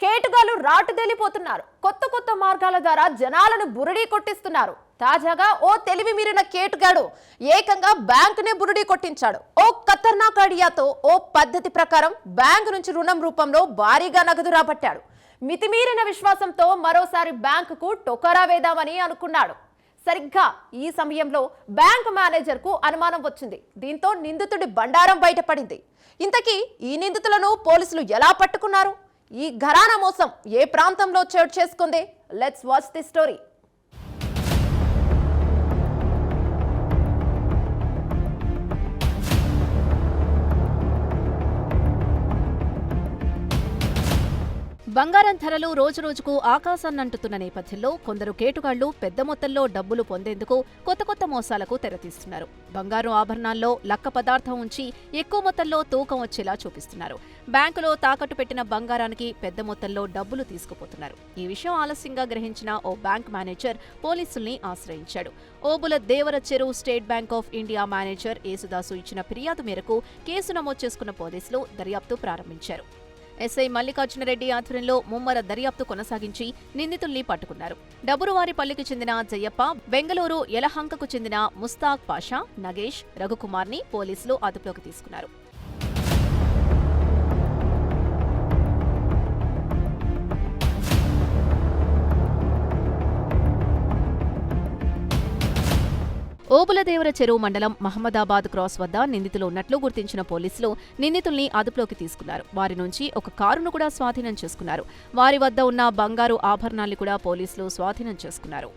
కేటుగాలు రాటుదేలిపోతున్నారు. కొత్త మార్గాల ద్వారా జనాలను బురిడీ కొట్టిస్తున్నారు. తాజాగా ఓ తెలివి మీరిన కేటుగాడు ఏకంగా బ్యాంకునే బురిడీ కొట్టించాడు. ఓ ఖతర్నాక్ ఐడియాతో ఓ పద్ధతి ప్రకారం బ్యాంకు నుంచి రుణం రూపంలో భారీగా నగదు రాబట్టాడు. మితిమీరిన విశ్వాసంతో మరోసారి బ్యాంకుకు టొకరా వేద్దామని అనుకున్నాడు. సరిగ్గా ఈ సమయంలో బ్యాంకు మేనేజర్కు అనుమానం వచ్చింది. దీంతో నిందితుడి బండారం బయటపడింది. ఇంతకీ ఈ నిందితులను పోలీసులు ఎలా పట్టుకున్నారు? ఈ ఘరానా మోసం ఏ ప్రాంతంలో చోటు చేసుకుంది? Let's watch the story. బంగారం ధరలు రోజురోజుకు ఆకాశాన్నంటుతున్న నేపథ్యంలో కొందరు కేటుగాళ్లు పెద్ద మొత్తంలో డబ్బులు పొందేందుకు కొత్త మోసాలకు తెరతీస్తున్నారు. బంగారు ఆభరణాల్లో లక్క పదార్థం ఉంచి ఎక్కువ మొత్తంలో తూకం వచ్చేలా చూపిస్తున్నారు. బ్యాంకులో తాకట్టు పెట్టిన బంగారానికి పెద్ద మొత్తంలో డబ్బులు తీసుకుపోతున్నారు. ఈ విషయం ఆలస్యంగా గ్రహించిన ఓ బ్యాంక్ మేనేజర్ పోలీసుల్ని ఆశ్రయించాడు. ఓబుల దేవర చెరువు state bank of India manager Yesudas ఇచ్చిన ఫిర్యాదు మేరకు కేసు నమోదు చేసుకున్న పోలీసులు దర్యాప్తు ప్రారంభించారు. ఎస్ఐ మల్లికార్జునరెడ్డి ఆధ్వర్యంలో ముమ్మర దర్యాప్తు కొనసాగించి నిందితుల్ని పట్టుకున్నారు. డబురువారిపల్లికి చెందిన జయ్యప్ప, బెంగళూరు యలహంకకు చెందిన ముస్తాక్ పాషా, నగేష్, రఘుకుమార్ని పోలీసులు అదుపులోకి తీసుకున్నారు. ఓబులదేవర చెరువు మండలం మహమ్మదాబాద్ క్రాస్ వద్ద నిందితులు ఉన్నట్లు గుర్తించిన పోలీసులు నిందితుల్ని అదుపులోకి తీసుకున్నారు. వారి నుంచి ఒక కారును కూడా స్వాధీనం చేసుకున్నారు. వారి వద్ద ఉన్న బంగారు ఆభరణాల్ని కూడా పోలీసులు స్వాధీనం చేసుకున్నారు.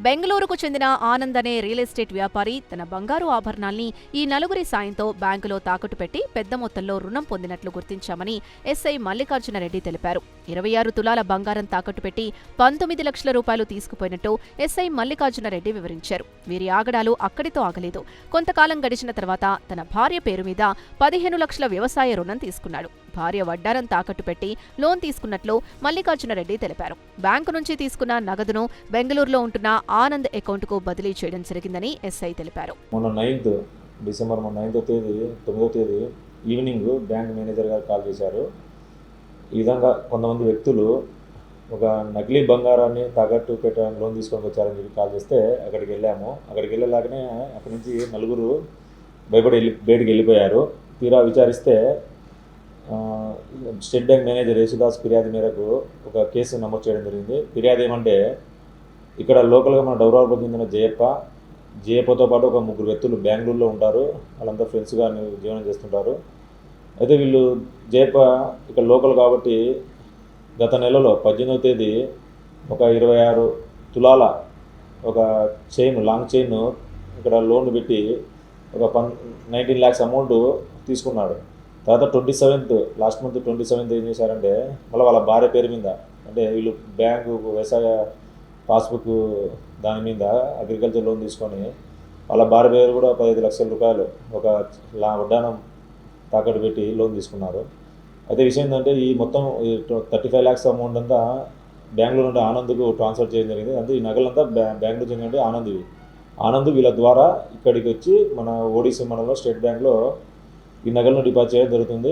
బెంగళూరుకు చెందిన ఆనంద్ అనే రియల్ ఎస్టేట్ వ్యాపారి తన బంగారు ఆభరణాల్ని ఈ నలుగురి సాయంతో బ్యాంకులో తాకట్టు పెట్టి పెద్ద మొత్తంలో రుణం పొందినట్లు గుర్తించామని ఎస్ఐ మల్లికార్జునరెడ్డి తెలిపారు. 26 తులాల బంగారం తాకట్టు పెట్టి 19 లక్షల రూపాయలు తీసుకుపోయినట్టు ఎస్ఐ మల్లికార్జునరెడ్డి వివరించారు. వీరి ఆగడాలు అక్కడితో ఆగలేదు. కొంతకాలం గడిచిన తర్వాత తన భార్య పేరు మీద 15 లక్షల వ్యవసాయ రుణం తీసుకున్నాడు. భార్య వడ్డారం తాకట్టు పెట్టి లోన్ తీసుకున్నట్లు మల్లికార్జునరెడ్డి తెలిపారు. బ్యాంకు నుంచి తీసుకున్న నగదును బెంగళూరులో ఉంటున్న ఆనంద్ అకౌంట్కు బదిలీ చేయడం జరిగిందని ఎస్ఐ తెలిపారు. మొన్న 9th డిసెంబర్ 9వ తేదీ ఈవినింగ్ బ్యాంక్ మేనేజర్ గారు కాల్ చేశారు. ఈ విధంగా కొంతమంది వ్యక్తులు ఒక నకిలీ బంగారాన్ని తాకట్టు పెట్టడానికి లోన్ తీసుకొని వచ్చారని చెప్పి కాల్ చేస్తే అక్కడికి వెళ్ళాము. అక్కడికి వెళ్ళలాగానే అక్కడి నుంచి నలుగురు బయటికి వెళ్ళిపోయారు. తీరా విచారిస్తే స్టేట్ బ్యాంక్ మేనేజర్ యేసుదాస్ ఫిర్యాదు మేరకు ఒక కేసు నమోదు చేయడం జరిగింది. ఫిర్యాదు ఏమంటే, ఇక్కడ లోకల్గా మన డౌరాబాద్ చెందిన జయప్పతో పాటు ఒక 3 వ్యక్తులు బెంగళూరులో ఉంటారు. వాళ్ళంతా ఫ్రెండ్స్గా జీవనం చేస్తుంటారు. అయితే వీళ్ళు జయప్ప ఇక్కడ లోకల్ కాబట్టి గత నెలలో 18వ తేదీ ఒక 26 తులాల ఒక లాంగ్ చైన్ ఇక్కడ లోన్ పెట్టి ఒక 19 lakhs అమౌంట్ తీసుకున్నాడు. తర్వాత 27th లాస్ట్ మంత్ 27th ఏం చేశారంటే, మళ్ళీ వాళ్ళ భార్య పేరు మీద, అంటే వీళ్ళు బ్యాంకు వ్యవసాయ పాస్బుక్ దాని మీద అగ్రికల్చర్ లోన్ తీసుకొని వాళ్ళ భార్య పేరు కూడా 15 లక్షల రూపాయలు ఒక వడ్డానం తాకట్టు పెట్టి లోన్ తీసుకున్నారు. అయితే విషయం ఏంటంటే, ఈ మొత్తం 35 lakhs అమౌంట్ అంతా బెంగళూరు నుండి ఆనంద్కు ట్రాన్స్ఫర్ చేయడం జరిగింది. అంటే ఈ నగలంతా బెంగళూరు చెందిన ఆనంద్ వీళ్ళ ద్వారా ఇక్కడికి వచ్చి మన ఓడిసి మండలంలో స్టేట్ బ్యాంక్లో ఈ నగలను డిపాజిట్ చేయడం జరుగుతుంది.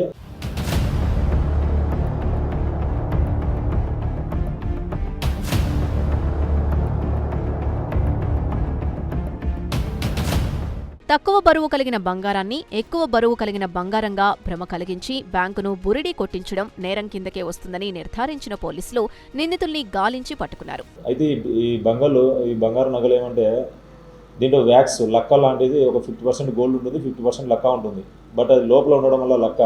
తక్కువ బరువు కలిగిన బంగారాన్ని ఎక్కువ బరువు కలిగిన బంగారంగా భ్రమ కలిగించి బ్యాంకును బురిడీ కొట్టించడం నేరం కిందకే వస్తుందని నిర్ధారించిన పోలీసులు నిందితుల్ని గాలించి పట్టుకున్నారు. అయితే ఈ బంగారు నగలు ఏమంటే, దీంట్లో వ్యాక్స్ లక్క లాంటిది ఒక 50% గోల్డ్ ఉంటుంది, 50% లక్క ఉంటుంది. బట్ అది లోపల ఉండడం వల్ల లక్క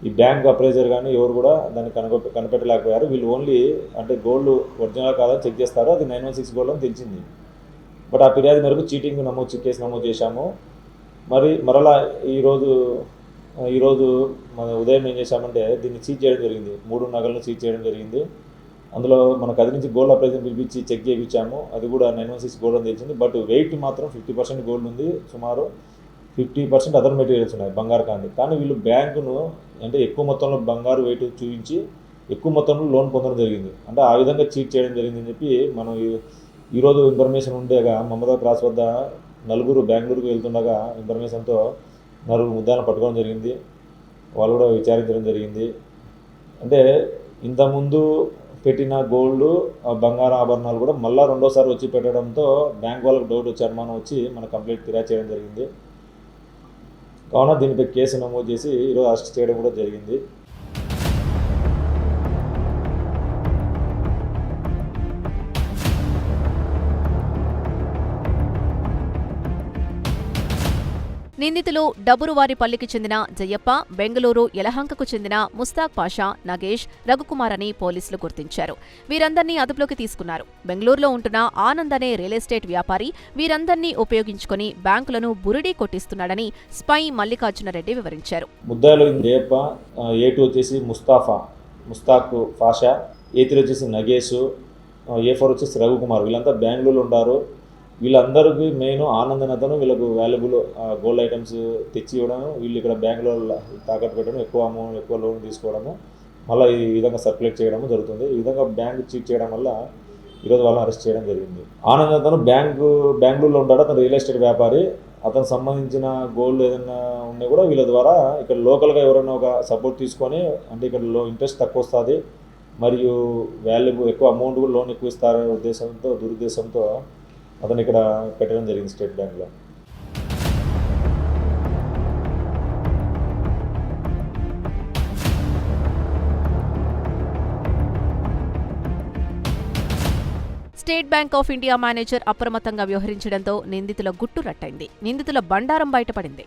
ఈ బ్యాంక్ అప్రైజర్ కానీ ఎవరు కూడా దాన్ని కనిపెట్టలేకపోయారు. వీళ్ళు ఓన్లీ అంటే గోల్డ్ ఒరిజినల్ కాదని చెక్ చేస్తారు. అది 916 గోల్డ్ అని తెలిసింది. బట్ ఆ ఫిర్యాదు మేరకు చీటింగ్ కేసు నమోదు చేశాము. మరలా ఈరోజు మన ఉదయం ఏం చేశామంటే, దీన్ని సీజ్ చేయడం జరిగింది. 3 నగలను సీజ్ చేయడం జరిగింది. అందులో మనకు అది నుంచి గోల్డ్ అప్రైజర్ పిలిపించి చెక్ చేయించాము. అది కూడా 916 గోల్డ్ అని తెలిసింది. బట్ వెయిట్ మాత్రం 50% గోల్డ్ ఉంది. సుమారు 50% అదర్ మెటీరియల్స్ ఉన్నాయి బంగారు కానీ వీళ్ళు బ్యాంకును అంటే ఎక్కువ మొత్తంలో బంగారు వెయిట్ చూపించి ఎక్కువ మొత్తంలో లోన్ పొందడం జరిగింది. అంటే ఆ విధంగా చీట్ చేయడం జరిగిందని చెప్పి మనం ఈరోజు ఇన్ఫర్మేషన్ ఉండేగా మమతా క్రాస్ వద్ద నలుగురు బెంగళూరుకు వెళ్తుండగా ఇన్ఫర్మేషన్తో నలుగురు ముద్దాలను పట్టుకోవడం జరిగింది. వాళ్ళు కూడా విచారించడం జరిగింది. అంటే ఇంతకుముందు పెట్టిన గోల్డ్ బంగారం ఆభరణాలు కూడా మళ్ళీ రెండోసారి వచ్చి పెట్టడంతో బ్యాంక్ వాళ్ళకి డౌట్ వచ్చి అనుమానం వచ్చి మన కంప్లైంట్ ఫిర్యాదు చేయడం జరిగింది. కావున దీనిపై కేసు నమోదు చేసి ఈరోజు అరెస్ట్ చేయడం కూడా జరిగింది. నిందితులు డబురువారిపల్లికి చెందిన జయప్ప, బెంగళూరు యలహంకకు చెందిన ముస్తాక్ పాషా, నగేష్, రఘుకుమార్ అని పోలీసులు గుర్తించారు. వీరందర్నీ అదుపులోకి తీసుకున్నారు. బెంగళూరులో ఉంటున్న ఆనంద్ అనే రియల్ ఎస్టేట్ వ్యాపారి వీరందర్నీ ఉపయోగించుకుని బ్యాంకులను బురిడీ కొట్టిస్తున్నాడని స్పై మల్లికార్జునరెడ్డి వివరించారు. ముద్దాయిలు జయప్ప, A2 వచ్చేసి ముస్తాక్ పాషా, A3 వచ్చేసి నగేష్, A4 వచ్చేసి రఘుకుమార్. వీళ్ళంతా బెంగళూరులో ఉంటారు. వీళ్ళందరికీ మెయిన్ ఆనంద్ అనే అతను వీళ్ళకు వాల్యుబుల్ గోల్డ్ ఐటమ్స్ తెచ్చి ఇవ్వడం, వీళ్ళు ఇక్కడ బ్యాంకులో తాకట్టు పెట్టడం, ఎక్కువ లోన్ తీసుకోవడము, మళ్ళీ ఈ విధంగా సర్క్యులేట్ చేయడము జరుగుతుంది. ఈ విధంగా బ్యాంకు చీట్ చేయడం వల్ల ఈరోజు వాళ్ళని అరెస్ట్ చేయడం జరిగింది. ఆనంద్ అతను బెంగళూరులో ఉంటాడు. అతను రియల్ ఎస్టేట్ వ్యాపారి. అతను సంబంధించిన గోల్డ్ ఏదైనా ఉన్నా కూడా వీళ్ళ ద్వారా ఇక్కడ లోకల్గా ఎవరైనా ఒక సపోర్ట్ తీసుకొని, అంటే ఇక్కడ ఇంట్రెస్ట్ తక్కువ వస్తుంది మరియు వాల్యుబుల్ ఎక్కువ అమౌంట్ కూడా లోన్ ఎక్కువ ఇస్తారనే దురుద్దేశంతో అతను ఇక్కడ పెట్టడం జరిగింది స్టేట్ బ్యాంక్లో. State bank of India manager అప్రమత్తంగా వ్యవహరించడంతో నిందితుల గుట్టు రట్టయింది. నిందితుల బండారం బయటపడింది.